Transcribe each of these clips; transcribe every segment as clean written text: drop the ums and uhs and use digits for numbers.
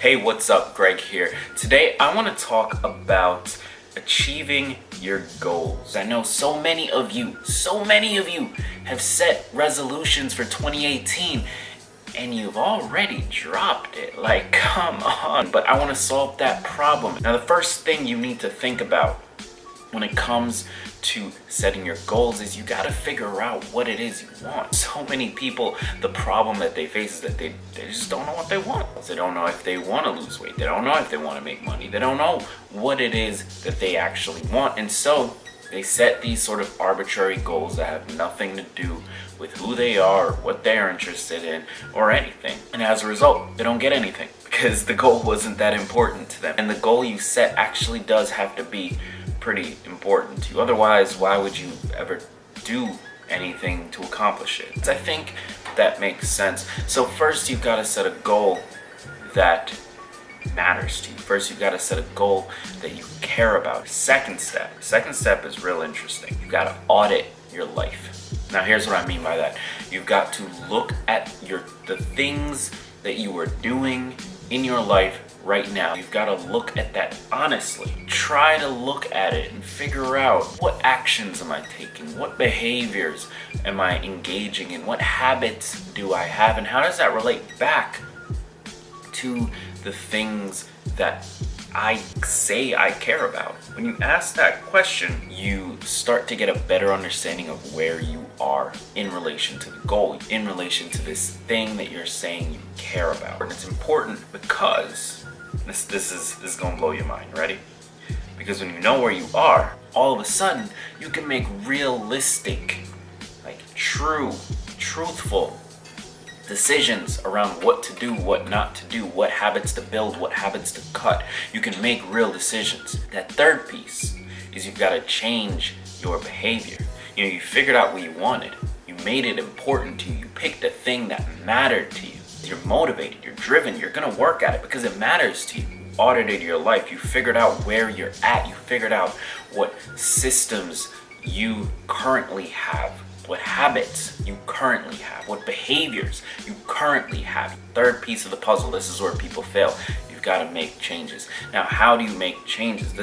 Hey, what's up? Greg here. Today I want to talk about achieving your goals. I know so many of you have set resolutions for 2018 and you've already dropped it. Like, come on. But I want to solve that problem. Now, the first thing you need to think about when it comes to setting your goals is you got to figure out what it is you want. So many people, the problem that they face is that they just don't know what they want. They don't know if they want to lose weight. They don't know if they want to make money. They don't know what it is that they actually want. And so they set these sort of arbitrary goals that have nothing to do with who they are, what they're interested in, or anything. And as a result, they don't get anything because the goal wasn't that important to them. And the goal you set actually does have to be pretty important to you. Otherwise, why would you ever do anything to accomplish it? I think that makes sense. So first, you've got to set a goal that matters to you. First, you've got to set a goal that you care about. Second step is real interesting. You've got to audit your life. Now, here's what I mean by that. You've got to look at the things that you are doing in your life right now. You've got to look at that honestly. Try to look at it and figure out, what actions am I taking? What behaviors am I engaging in? What habits do I have? And how does that relate back to the things that I say I care about? When you ask that question, you start to get a better understanding of where you are in relation to the goal, in relation to this thing that you're saying you care about. And it's important because this is gonna blow your mind. Ready? Because when you know where you are, all of a sudden you can make realistic, like truthful decisions around what to do, what not to do, what habits to build, what habits to cut. You can make real decisions. That third piece is you've got to change your behavior. You know, you figured out what you wanted. You made it important to you. You picked a thing that mattered to you. You're motivated, you're driven, you're gonna work at it because it matters to you. You audited your life, you figured out where you're at, you figured out what systems you currently have, what habits you currently have, what behaviors you currently have. Third piece of the puzzle, this is where people fail. You've got to make changes. Now, how do you make changes?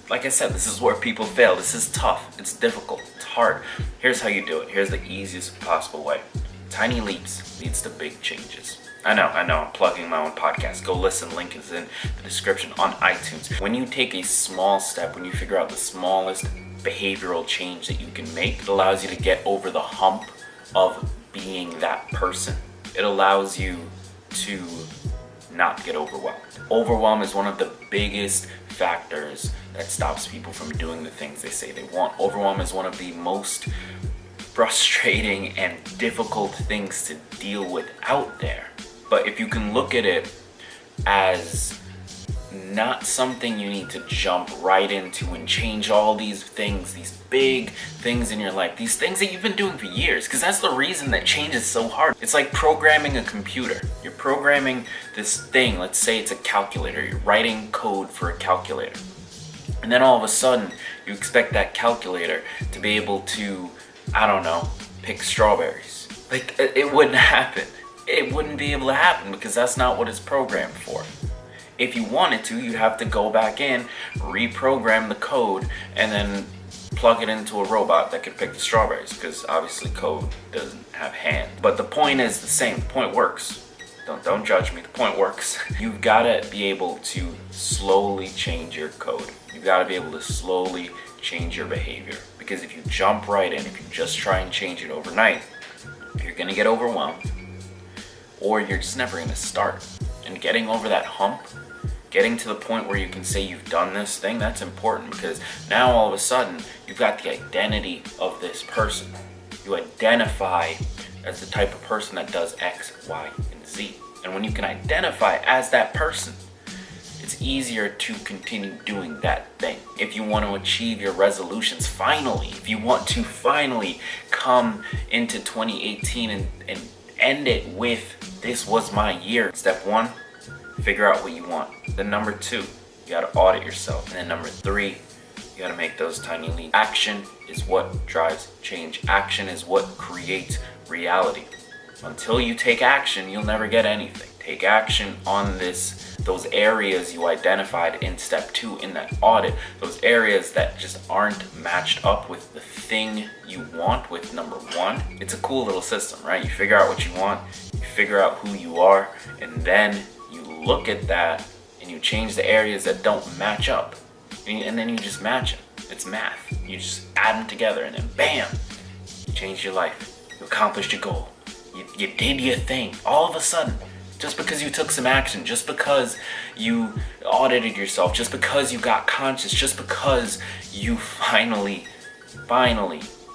Like I said, this is where people fail. This is tough, it's difficult, it's hard. Here's how you do it. Here's the easiest possible way. Tiny leaps leads to big changes. I know, I'm plugging my own podcast. Go listen, link is in the description on iTunes. When you take a small step, when you figure out the smallest behavioral change that you can make, it allows you to get over the hump of being that person. It allows you to not get overwhelmed. Overwhelm is one of the biggest factors that stops people from doing the things they say they want. Overwhelm is one of the most frustrating and difficult things to deal with out there. But if you can look at it as not something you need to jump right into and change all these things, these big things in your life, these things that you've been doing for years, because that's the reason that change is so hard. It's like programming a computer. You're programming this thing, let's say it's a calculator, you're writing code for a calculator. And then all of a sudden, you expect that calculator to be able to, I don't know, pick strawberries. Like, it wouldn't happen. It wouldn't be able to happen because that's not what it's programmed for. If you wanted to, you'd have to go back in, reprogram the code, and then plug it into a robot that could pick the strawberries, because obviously code doesn't have hands. But the point is the same. The point works. Don't judge me. The point works. You've got to be able to slowly change your code. You've got to be able to slowly change your behavior. Because if you jump right in, if you just try and change it overnight, you're going to get overwhelmed, or you're just never going to start. And getting over that hump, getting to the point where you can say you've done this thing, that's important, because now all of a sudden you've got the identity of this person. You identify as the type of person that does X, Y, and Z. And when you can identify as that person, it's easier to continue doing that thing. If you want to achieve your resolutions finally, if you want to finally come into 2018 and end it with, this was my year. Step one, figure out what you want. Then number two, you gotta audit yourself. And then number three, you gotta make those tiny leaps. Action is what drives change. Action is what creates reality. Until you take action, you'll never get anything. take action on those areas you identified in step 2 in that audit, those areas that just aren't matched up with the thing you want with number 1. It's a cool little system, right? You figure out what you want, you figure out who you are, and then you look at that and you change the areas that don't match up, and then you just match them. It's math. You just add them together, and then bam, you change your life. You accomplished your goal. You did your thing. All of a sudden, just because you took some action, just because you audited yourself, just because you got conscious, just because you finally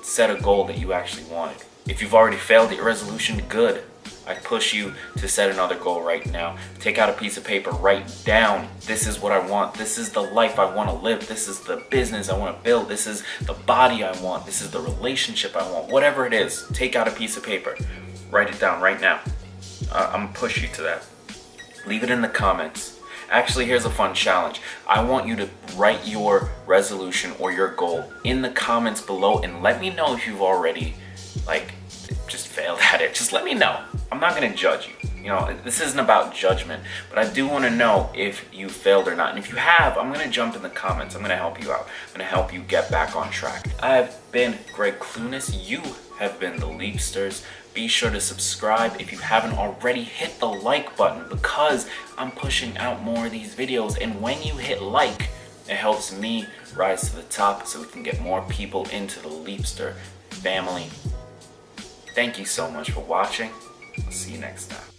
set a goal that you actually wanted. If you've already failed at your resolution, good. I push you to set another goal right now. Take out a piece of paper, write down, this is what I want, this is the life I want to live, this is the business I want to build, this is the body I want, this is the relationship I want, whatever it is. Take out a piece of paper, write it down right now. I'm gonna push you to that. Leave it in the comments. Actually, here's a fun challenge. I want you to write your resolution or your goal in the comments below and let me know if you've already just failed at it. Just let me know. I'm not gonna judge you. You know, this isn't about judgment, but I do want to know if you failed or not. And if you have, I'm gonna jump in the comments. I'm gonna help you out. I'm gonna help you get back on track. I've been Gregg Clunis. You have been the Leapsters. Be sure to subscribe if you haven't already. Hit the like button because I'm pushing out more of these videos. And when you hit like, it helps me rise to the top so we can get more people into the Leapster family. Thank you so much for watching. I'll see you next time.